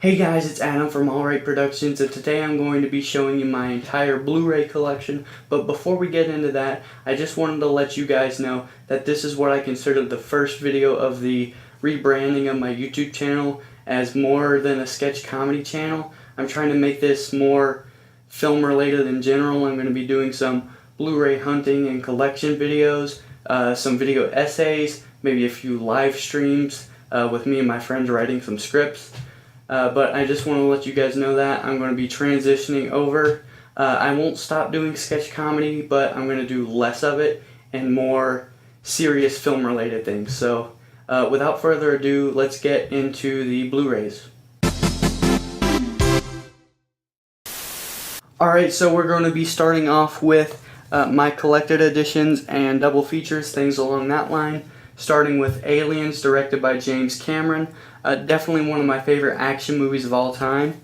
Hey guys, it's Adam from Alright Productions, and today I'm going to be showing you my entire Blu-ray collection. But before we get into that, I just wanted to let you guys know that this is what I consider the first video of the rebranding of my YouTube channel as more than a sketch comedy channel. I'm trying to make this more film related in general. I'm going to be doing some Blu-ray hunting and collection videos, some video essays, maybe a few live streams with me and my friends writing some scripts. But I just want to let you guys know that I'm going to be transitioning over. I won't stop doing sketch comedy, but I'm going to do less of it and more serious film related things. So without further ado, let's get into the Blu-rays. Alright, so we're going to be starting off with my collected editions and double features, things along that line. Starting with Aliens, directed by James Cameron. Definitely one of my favorite action movies of all time.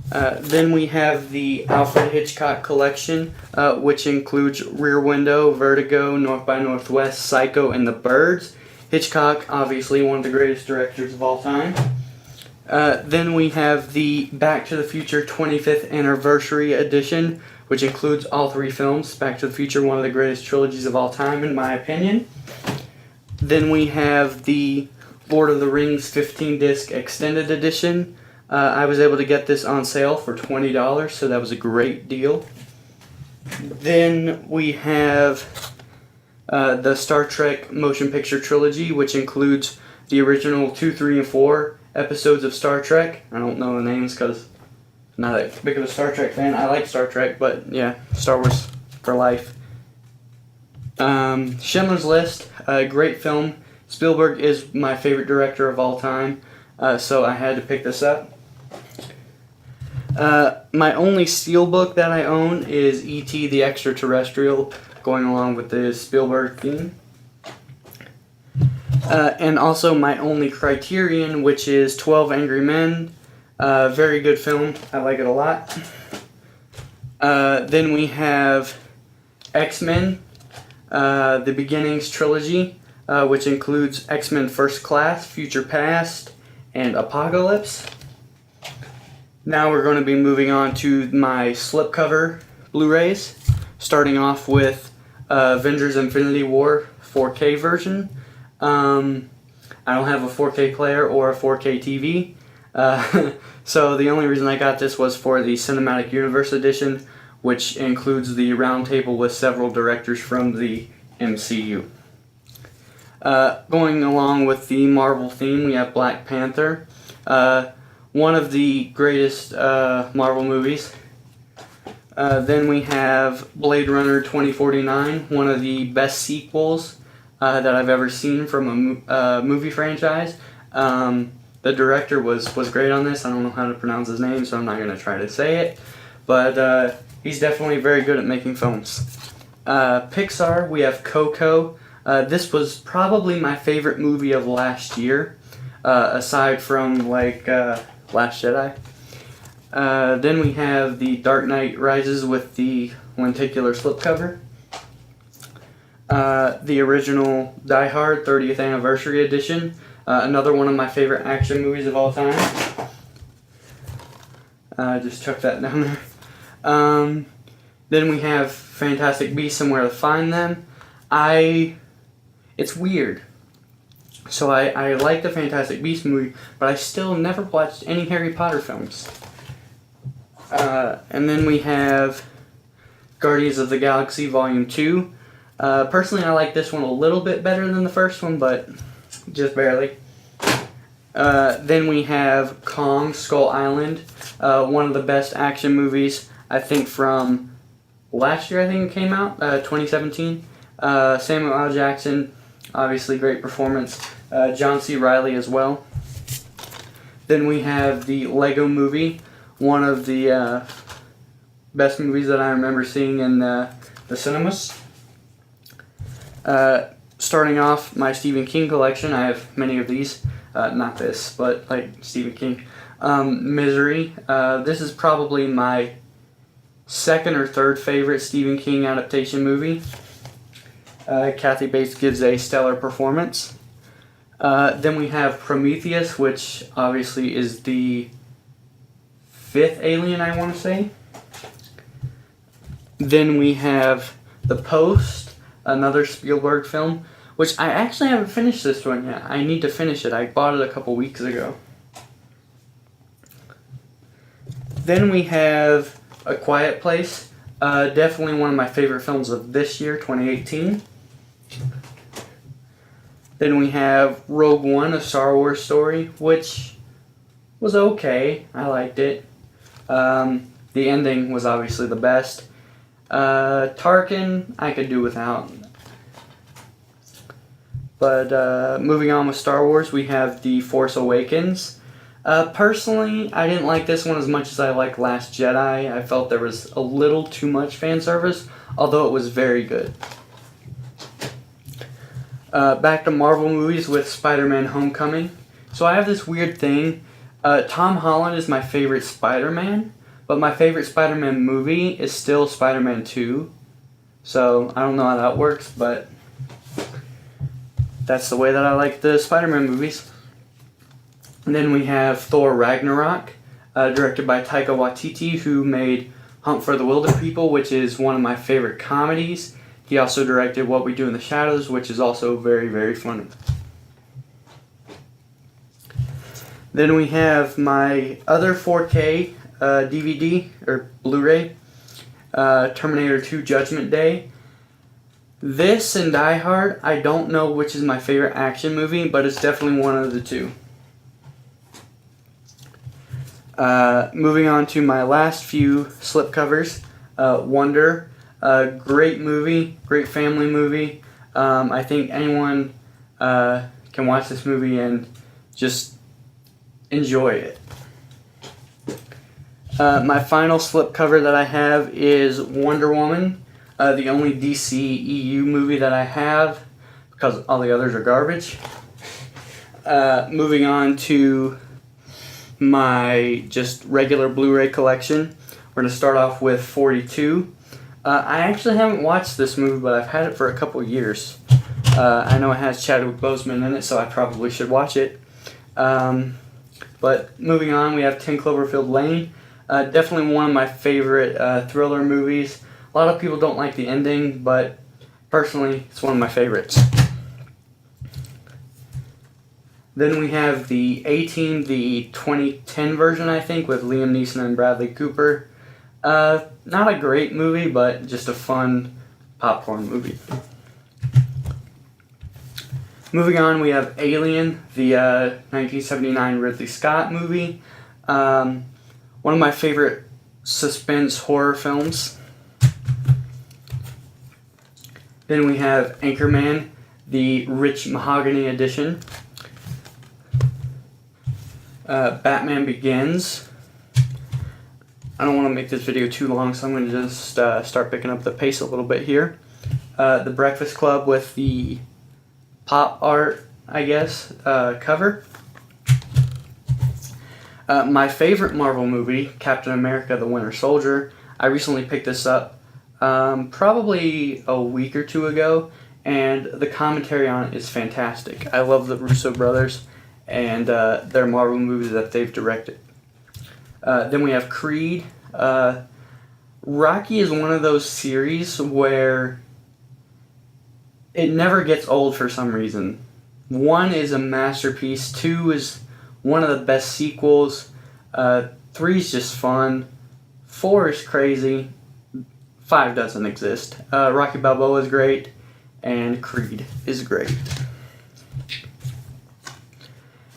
Then we have the Alfred Hitchcock collection, which includes Rear Window, Vertigo, North by Northwest, Psycho, and The Birds. Hitchcock, obviously one of the greatest directors of all time. Then we have the Back to the Future 25th Anniversary Edition, which includes all three films. Back to the Future, one of the greatest trilogies of all time, in my opinion. Then we have the Lord of the Rings 15-disc extended edition. I was able to get this on sale for $20, so that was a great deal. Then we have the Star Trek motion picture trilogy, which includes the original 2, 3, and 4 episodes of Star Trek. I don't know the names because I'm not that big of a Star Trek fan. I like Star Trek, but yeah, Star Wars for life. Schindler's List, a great film. Spielberg is my favorite director of all time, so I had to pick this up. My only steelbook that I own is E.T. the Extraterrestrial, going along with the Spielberg theme. And also my only Criterion, which is 12 Angry Men. Very good film. I like it a lot. Then we have X-Men. The Beginnings trilogy, which includes X-Men First Class, Future Past, and Apocalypse. Now we're going to be moving on to my slipcover Blu-rays, starting off with Avengers Infinity War 4K version. I don't have a 4K player or a 4K TV, so the only reason I got this was for the Cinematic Universe edition, which includes the roundtable with several directors from the MCU. Going along with the Marvel theme, we have Black Panther, one of the greatest Marvel movies. Then we have Blade Runner 2049, one of the best sequels that I've ever seen from a movie franchise. The director was great on this. I don't know how to pronounce his name, so I'm not going to try to say it. But he's definitely very good at making films. Pixar, we have Coco. This was probably my favorite movie of last year, aside from like Last Jedi. Then we have The Dark Knight Rises with the lenticular slipcover. The original Die Hard 30th Anniversary Edition, another one of my favorite action movies of all time. I just chucked that down there. Then we have Fantastic Beasts and Where to Find Them. It's weird. So I like the Fantastic Beasts movie, but I still never watched any Harry Potter films. And then we have Guardians of the Galaxy Volume 2. Personally, I like this one a little bit better than the first one, but just barely. Then we have Kong, Skull Island, one of the best action movies, I think, from last year. I think it came out, 2017. Samuel L. Jackson, obviously great performance. John C. Reilly as well. Then we have the Lego Movie, one of the best movies that I remember seeing in the cinemas. Starting off my Stephen King collection, I have many of these. Not this, but like Stephen King. Misery. This is probably my second or third favorite Stephen King adaptation movie. Kathy Bates gives a stellar performance. Then we have Prometheus, which obviously is the fifth Alien, I want to say. Then we have The Post, another Spielberg film, which I actually haven't finished this one yet. I need to finish it. I bought it a couple weeks ago. Then we have A Quiet Place, definitely one of my favorite films of this year, 2018. Then we have Rogue One, a Star Wars story, which was okay. I liked it. The ending was obviously the best. Tarkin, I could do without. But moving on with Star Wars, we have The Force Awakens. Personally, I didn't like this one as much as I liked Last Jedi. I felt there was a little too much fan service, although it was very good. Back to Marvel movies with Spider-Man Homecoming. So I have this weird thing. Tom Holland is my favorite Spider-Man, but my favorite Spider-Man movie is still Spider-Man 2. So I don't know how that works, but that's the way that I like the Spider-Man movies. And then we have Thor Ragnarok, directed by Taika Waititi, who made Hunt for the Wilder People, which is one of my favorite comedies. He also directed What We Do in the Shadows, which is also very, very fun. Then we have my other 4K DVD, or Blu-ray, Terminator 2 Judgment Day. This and Die Hard, I don't know which is my favorite action movie, but it's definitely one of the two. Moving on to my last few slipcovers. Wonder, great movie, great family movie. I think anyone can watch this movie and just enjoy it. My final slipcover that I have is Wonder Woman, the only DC EU movie that I have, because all the others are garbage. Moving on to my just regular Blu-ray collection. We're going to start off with 42. I actually haven't watched this movie, but I've had it for a couple years. I know it has Chadwick Boseman in it, so I probably should watch it. But moving on, we have 10 Cloverfield Lane. Definitely one of my favorite thriller movies. A lot of people don't like the ending, but personally, it's one of my favorites. Then we have the A-Team, the 2010 version, I think, with Liam Neeson and Bradley Cooper. Not a great movie, but just a fun popcorn movie. Moving on, we have Alien, the 1979 Ridley Scott movie. One of my favorite suspense horror films. Then we have Anchorman, the Rich Mahogany edition. Batman Begins. I don't want to make this video too long, so I'm going to just start picking up the pace a little bit here. The Breakfast Club with the pop art, I guess, cover. My favorite Marvel movie, Captain America: The Winter Soldier. I recently picked this up probably a week or two ago, and the commentary on it is fantastic. I love the Russo brothers and their Marvel movies that they've directed. Then we have Creed. Rocky is one of those series where it never gets old for some reason. 1 is a masterpiece, 2 is one of the best sequels, 3 is just fun, 4 is crazy, 5 doesn't exist. Rocky Balboa is great, and Creed is great.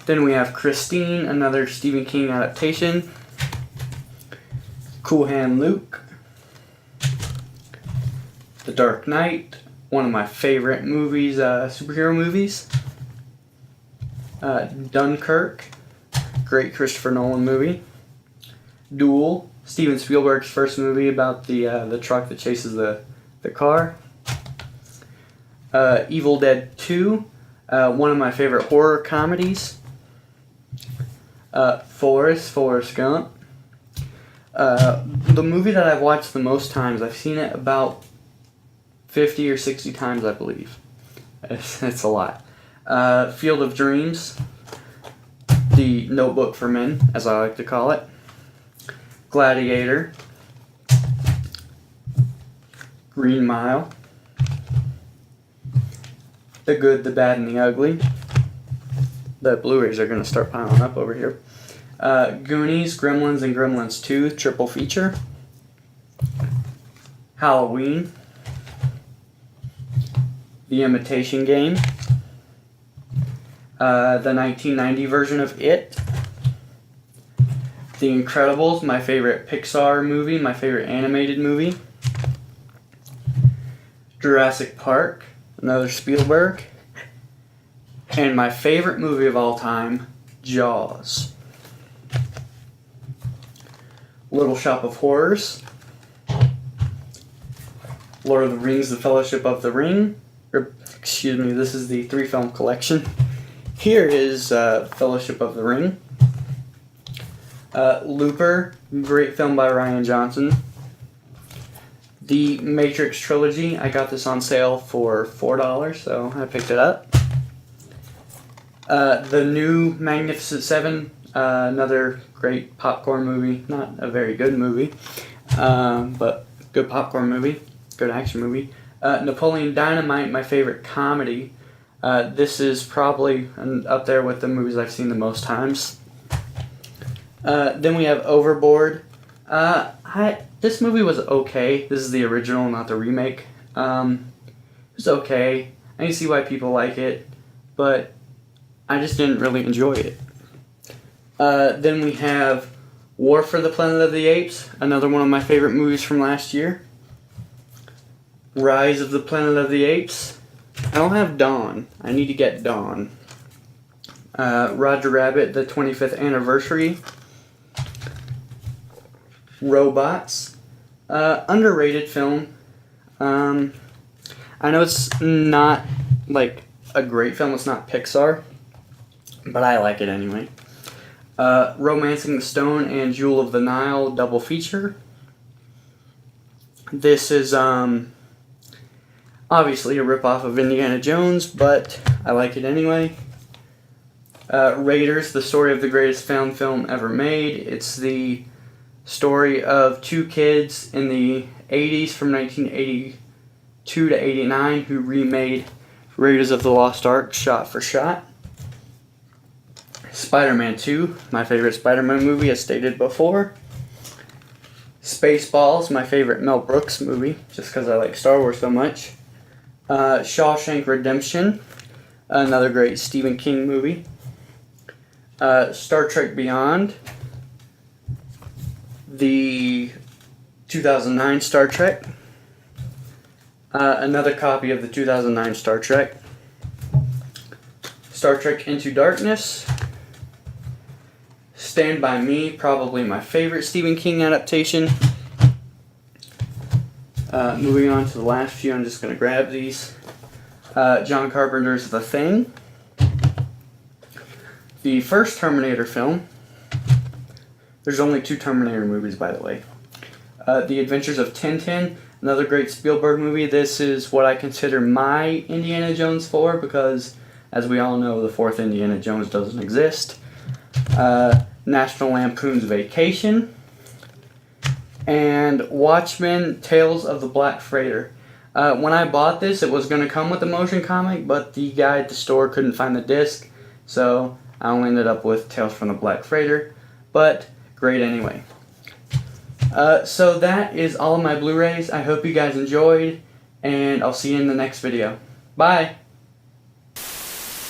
Then we have Christine, another Stephen King adaptation. Cool Hand Luke. The Dark Knight, one of my favorite movies, superhero movies. Dunkirk, great Christopher Nolan movie. Duel, Steven Spielberg's first movie about the truck that chases the car. Evil Dead 2, one of my favorite horror comedies. Forrest Gump. The movie that I've watched the most times, I've seen it about 50 or 60 times, I believe. It's a lot. Field of Dreams, the Notebook for Men, as I like to call it. Gladiator, Green Mile, The Good, the Bad, and the Ugly. The Blu-rays are going to start piling up over here. Goonies, Gremlins, and Gremlins 2, triple feature. Halloween, The Imitation Game, the 1990 version of It, The Incredibles, my favorite Pixar movie, my favorite animated movie, Jurassic Park, another Spielberg, and my favorite movie of all time, Jaws. Little Shop of Horrors, Lord of the Rings, The Fellowship of the Ring. Excuse me, this is the 3-film collection. Here is Fellowship of the Ring. Looper, great film by Rian Johnson. The Matrix trilogy, I got this on sale for $4, so I picked it up. The new Magnificent Seven, another great popcorn movie. Not a very good movie, but good popcorn movie, good action movie. Napoleon Dynamite, my favorite comedy. This is probably up there with the movies I've seen the most times. Then we have Overboard. This movie was okay. This is the original, not the remake. It was okay. I can see why people like it, but I just didn't really enjoy it. Then we have War for the Planet of the Apes, another one of my favorite movies from last year. Rise of the Planet of the Apes. I don't have Dawn. I need to get Dawn. Roger Rabbit, the 25th anniversary. Robots. Underrated film. I know it's not like a great film. It's not Pixar, but I like it anyway. Romancing the Stone and Jewel of the Nile double feature. This is obviously a ripoff of Indiana Jones, but I like it anyway. Raiders, the story of the greatest found film ever made. It's the story of two kids in the 80s from 1982 to 89 who remade Raiders of the Lost Ark shot for shot. Spider-Man 2, my favorite Spider-Man movie, as stated before. Spaceballs, my favorite Mel Brooks movie, just because I like Star Wars so much. Shawshank Redemption, another great Stephen King movie. Star Trek Beyond, the 2009 Star Trek, another copy of the 2009 Star Trek. Star Trek Into Darkness, Stand By Me, probably my favorite Stephen King adaptation. Moving on to the last few, I'm just going to grab these. John Carpenter's The Thing. The first Terminator film. There's only 2 Terminator movies, by the way. The Adventures of Tintin, another great Spielberg movie. This is what I consider my Indiana Jones 4, because, as we all know, the 4th Indiana Jones doesn't exist. National Lampoon's Vacation. And Watchmen, Tales of the Black Freighter. When I bought this, it was going to come with a motion comic, but the guy at the store couldn't find the disc, so I only ended up with Tales from the Black Freighter, but great anyway. So that is all of my Blu-rays. I hope you guys enjoyed, and I'll see you in the next video. Bye!